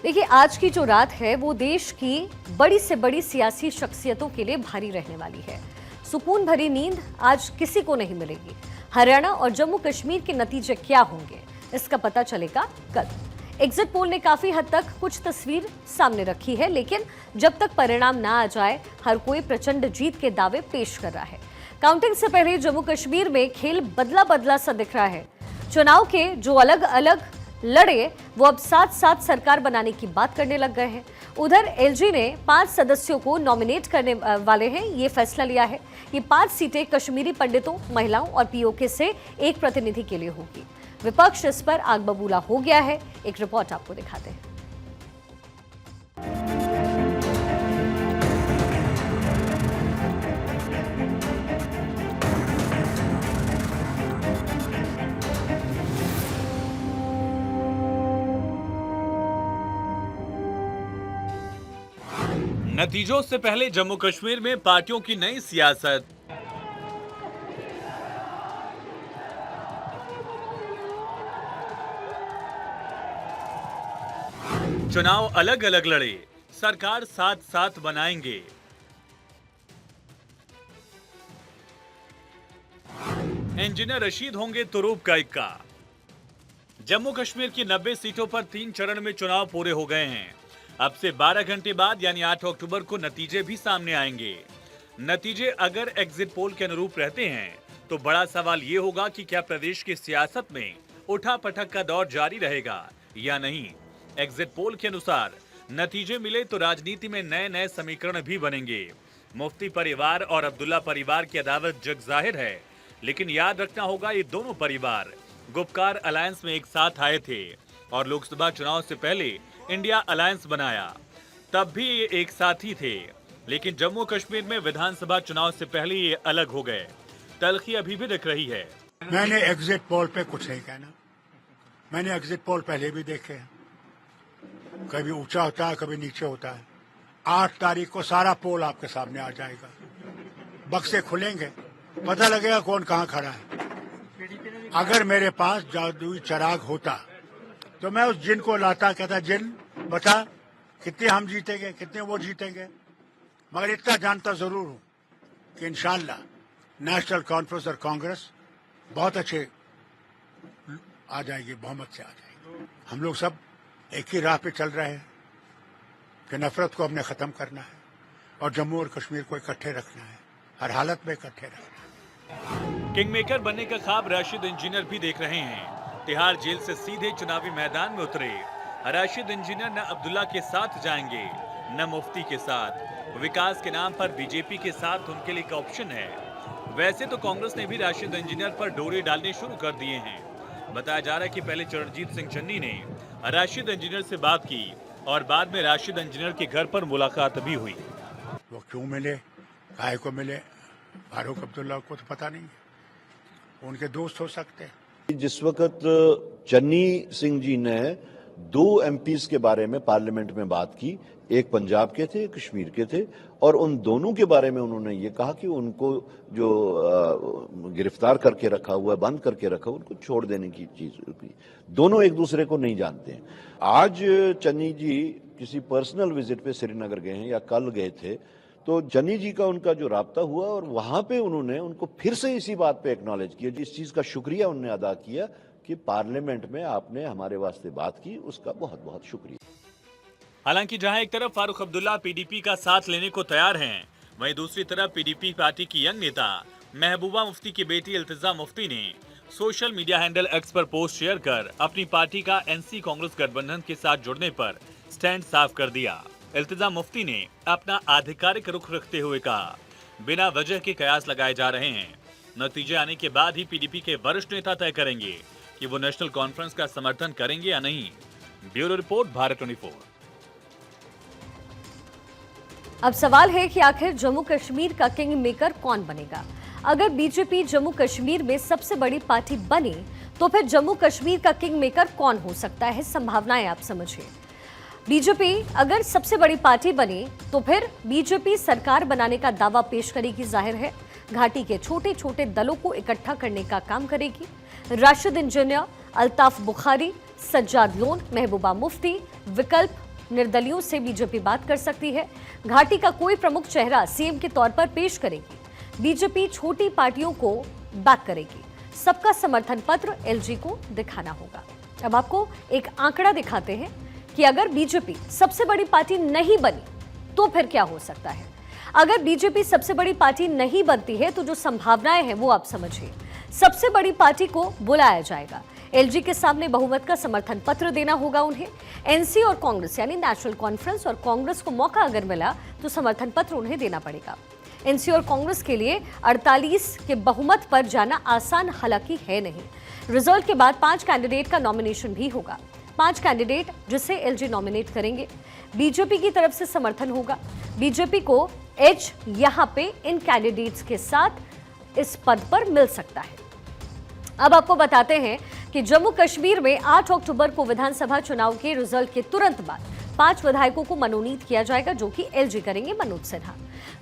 देखिए, आज की जो रात है वो देश की बड़ी से बड़ी सियासी शख्सियतों के लिए भारी रहने वाली है। सुकून भरी नींद आज किसी को नहीं मिलेगी। हरियाणा और जम्मू कश्मीर के नतीजे क्या होंगे, इसका पता चलेगा कल। एग्जिट पोल ने काफी हद तक कुछ तस्वीर सामने रखी है, लेकिन जब तक परिणाम ना आ जाए हर कोई प्रचंड जीत के दावे पेश कर रहा है। काउंटिंग से पहले जम्मू कश्मीर में खेल बदला बदला सा दिख रहा है। चुनाव के जो अलग अलग लड़े वो अब साथ साथ सरकार बनाने की बात करने लग गए हैं। उधर एलजी ने 5 सदस्यों को नॉमिनेट करने वाले हैं, ये फैसला लिया है। ये 5 सीटें कश्मीरी पंडितों, महिलाओं और पीओके से एक प्रतिनिधि के लिए होगी। विपक्ष इस पर आग बबूला हो गया है। एक रिपोर्ट आपको दिखाते हैं। नतीजों से पहले जम्मू कश्मीर में पार्टियों की नई सियासत। चुनाव अलग अलग लड़े, सरकार साथ साथ बनाएंगे। इंजीनियर रशीद होंगे तुरूप का इक्का। जम्मू कश्मीर की 90 सीटों पर 3 चरण में चुनाव पूरे हो गए हैं। अब से 12 घंटे बाद यानी 8 अक्टूबर को नतीजे भी सामने आएंगे। नतीजे अगर एग्जिट पोल के अनुरूप रहते हैं तो बड़ा सवाल ये होगा कि क्या प्रदेश की सियासत में उठापटक का दौर जारी रहेगा या नहीं। एग्जिट पोल के अनुसार नतीजे मिले तो राजनीति में नए नए समीकरण भी बनेंगे। मुफ्ती परिवार और अब्दुल्ला परिवार की अदावत जग जाहिर है, लेकिन याद रखना होगा ये दोनों परिवार गुपकार अलायंस में एक साथ आए थे और लोकसभा चुनाव से पहले इंडिया अलायंस बनाया, तब भी ये एक साथ ही थे। लेकिन जम्मू कश्मीर में विधानसभा चुनाव से पहले ये अलग हो गए। तलखी अभी भी दिख रही है। मैंने एग्जिट पोल पे कुछ नहीं कहना। मैंने एग्जिट पोल पहले भी देखे हैं, कभी ऊंचा होता है कभी नीचे होता है। 8 तारीख को सारा पोल आपके सामने आ जाएगा, बक्से खुलेंगे, पता लगेगा कौन कहाँ खड़ा है। अगर मेरे पास जादुई चिराग होता तो मैं उस जिन को लाता, कहता जिन बता कितने हम जीतेंगे कितने वो जीतेंगे। मगर इतना जानता जरूर हूं कि इंशाल्लाह नेशनल कॉन्फ्रेंस और कांग्रेस बहुत अच्छे आ जाएगी, बहुमत से आ जाएगी। हम लोग सब एक ही राह पे चल रहे हैं कि नफरत को हमने खत्म करना है और जम्मू और कश्मीर को इकट्ठे रखना है, हर हालत में इकट्ठे रखना है। किंगमेकर बनने का ख्वाब राशिद इंजीनियर भी देख रहे हैं। तिहाड़ जेल से सीधे चुनावी मैदान में उतरे राशिद इंजीनियर न अब्दुल्ला के साथ जाएंगे न मुफ्ती के साथ। विकास के नाम पर बीजेपी के साथ उनके लिए एक ऑप्शन है। वैसे तो कांग्रेस ने भी राशिद इंजीनियर पर डोरे डालने शुरू कर दिए हैं। बताया जा रहा है कि पहले चरणजीत सिंह चन्नी ने राशिद इंजीनियर से बात की और बाद में राशिद इंजीनियर के घर पर मुलाकात भी हुई। वो क्यों मिले, काहे को मिले, फारूक अब्दुल्ला को तो पता नहीं है, उनके दोस्त हो सकते हैं। जिस वक्त चन्नी सिंह जी ने 2 एमपीज के बारे में पार्लियामेंट में बात की, एक पंजाब के थे, कश्मीर के थे, और उन दोनों के बारे में उन्होंने ये कहा कि उनको जो गिरफ्तार करके रखा हुआ है, बंद करके रखा हुआ, उनको छोड़ देने की चीज की। दोनों एक दूसरे को नहीं जानते हैं। आज चन्नी जी किसी पर्सनल विजिट पे श्रीनगर गए हैं या कल गए थे, तो चन्नी जी का उनका जो राब्ता हुआ और वहां पे उन्होंने उनको फिर से इसी बात पे एक्नॉलेज किया, जिस चीज का शुक्रिया उन्होंने अदा किया कि पार्लियामेंट में आपने हमारे वास्ते बात की, उसका बहुत बहुत शुक्रिया। हालांकि जहां एक तरफ फारूक अब्दुल्ला पीडीपी का साथ लेने को तैयार हैं, वहीं दूसरी तरफ पीडीपी पार्टी की यंग नेता महबूबा मुफ्ती की बेटी इल्तिजा मुफ्ती ने सोशल मीडिया हैंडल एक्स पर पोस्ट शेयर कर अपनी पार्टी का एनसी कांग्रेस गठबंधन के साथ जुड़ने पर स्टैंड साफ कर दिया। इल्तिजा मुफ्ती ने अपना आधिकारिक रुख रखते हुए कहा, बिना वजह के कयास लगाए जा रहे हैं। नतीजे आने के बाद ही पीडीपी के वरिष्ठ नेता तय करेंगे कि वो नेशनल कॉन्फ्रेंस का समर्थन करेंगे या नहीं। Bureau report, Bharat 24। अब सवाल है कि आखिर जम्मू कश्मीर का किंग मेकर कौन बनेगा। अगर बीजेपी जम्मू कश्मीर में सबसे बड़ी पार्टी बने तो फिर जम्मू कश्मीर का किंग मेकर कौन हो सकता है, संभावनाएं आप समझिए। बीजेपी अगर सबसे बड़ी पार्टी बने तो फिर बीजेपी सरकार बनाने का दावा पेश करेगी, जाहिर है। घाटी के छोटे छोटे दलों को इकट्ठा करने का काम करेगी। राशिद इंजीनियर, अल्ताफ बुखारी, सज्जाद लोन, महबूबा मुफ्ती, विकल्प निर्दलियों से बीजेपी बात कर सकती है। घाटी का कोई प्रमुख चेहरा सीएम के तौर पर पेश करेगी। बीजेपी छोटी पार्टियों को बैक करेगी। सबका समर्थन पत्र एलजी को दिखाना होगा। अब आपको एक आंकड़ा दिखाते हैं कि अगर बीजेपी सबसे बड़ी पार्टी नहीं बनी तो फिर क्या हो सकता है। अगर बीजेपी सबसे बड़ी पार्टी नहीं बनती है तो जो संभावनाएं हैं वो आप समझिए। सबसे बड़ी पार्टी को बुलाया जाएगा। एलजी के सामने बहुमत का समर्थन पत्र देना होगा उन्हें। एनसी और कांग्रेस यानी नेशनल कॉन्फ्रेंस और कांग्रेस को मौका अगर मिला तो समर्थन पत्र उन्हें देना पड़ेगा। एनसी और कांग्रेस के लिए 48 के बहुमत पर जाना आसान हालांकि है नहीं। रिजल्ट के बाद 5 कैंडिडेट का नॉमिनेशन भी होगा। 5 कैंडिडेट जिसे एलजी नॉमिनेट करेंगे। बीजेपी की तरफ से समर्थन होगा। बीजेपी को एज यहां पे इन कैंडिडेट्स के साथ इस पद पर मिल सकता है। अब आपको बताते हैं कि जम्मू कश्मीर में 8 अक्टूबर को विधानसभा चुनाव के रिजल्ट के तुरंत बाद 5 विधायकों को मनोनीत किया जाएगा, जो कि एलजी करेंगे मनोज सिन्हा।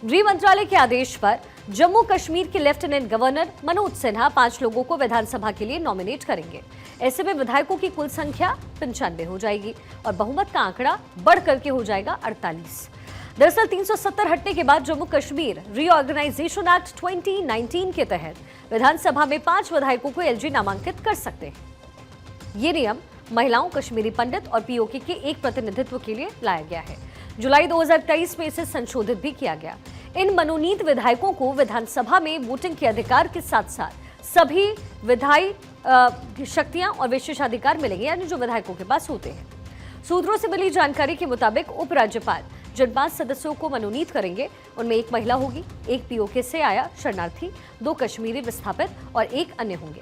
गृह मंत्रालय के आदेश पर जम्मू कश्मीर के लेफ्टिनेंट गवर्नर मनोज सिन्हा 5 लोगों को विधानसभा के लिए नॉमिनेट करेंगे। ऐसे में विधायकों की कुल संख्या 95 हो जाएगी और बहुमत का आंकड़ा बढ़ करके हो जाएगा 48। दरअसल 370 हटने के बाद जम्मू कश्मीर रीऑर्गेनाइजेशन एक्ट 2019 के तहत विधानसभा में 5 विधायकों को एलजी नामांकित कर सकते हैं। ये नियम महिलाओं, कश्मीरी पंडित और पीओके के एक प्रतिनिधित्व के लिए लाया गया है। जुलाई 2023 में इसे संशोधित भी किया गया। इन मनोनीत विधायकों को विधानसभा में वोटिंग के अधिकार के साथ साथ सभी विधायी शक्तियां और विशेषाधिकार मिलेंगे, यानी जो विधायकों के पास होते हैं। सूत्रों से मिली जानकारी के मुताबिक उपराज्यपाल जिन 5 सदस्यों को मनोनीत करेंगे उनमें एक महिला होगी, एक पीओके से आया शरणार्थी, 2 कश्मीरी विस्थापित और 1 अन्य होंगे।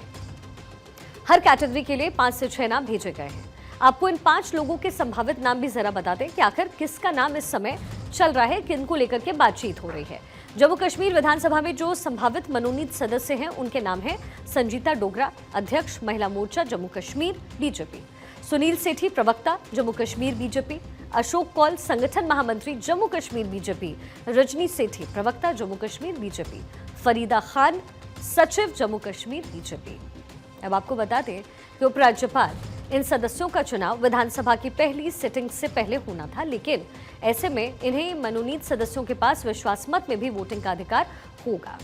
हर कैटेगरी के लिए 5 से 6 नाम भेजे गए हैं। आपको इन 5 लोगों के संभावित नाम भी जरा बता दें कि आखिर किसका नाम इस समय चल रहा है, किनको लेकर के बातचीत हो रही है। जम्मू कश्मीर विधानसभा में जो संभावित मनोनीत सदस्य हैं उनके नाम हैं संजीता डोगरा, अध्यक्ष महिला मोर्चा जम्मू कश्मीर बीजेपी, सुनील सेठी प्रवक्ता जम्मू कश्मीर बीजेपी, अशोक कौल संगठन महामंत्री जम्मू कश्मीर बीजेपी, रजनी सेठी प्रवक्ता जम्मू कश्मीर बीजेपी, फरीदा खान सचिव जम्मू कश्मीर बीजेपी। अब आपको बता दें कि उपराज्यपाल इन सदस्यों का चुनाव विधानसभा की पहली सिटिंग से पहले होना था, लेकिन ऐसे में इन्हें मनोनीत सदस्यों के पास विश्वास मत में भी वोटिंग का अधिकार होगा।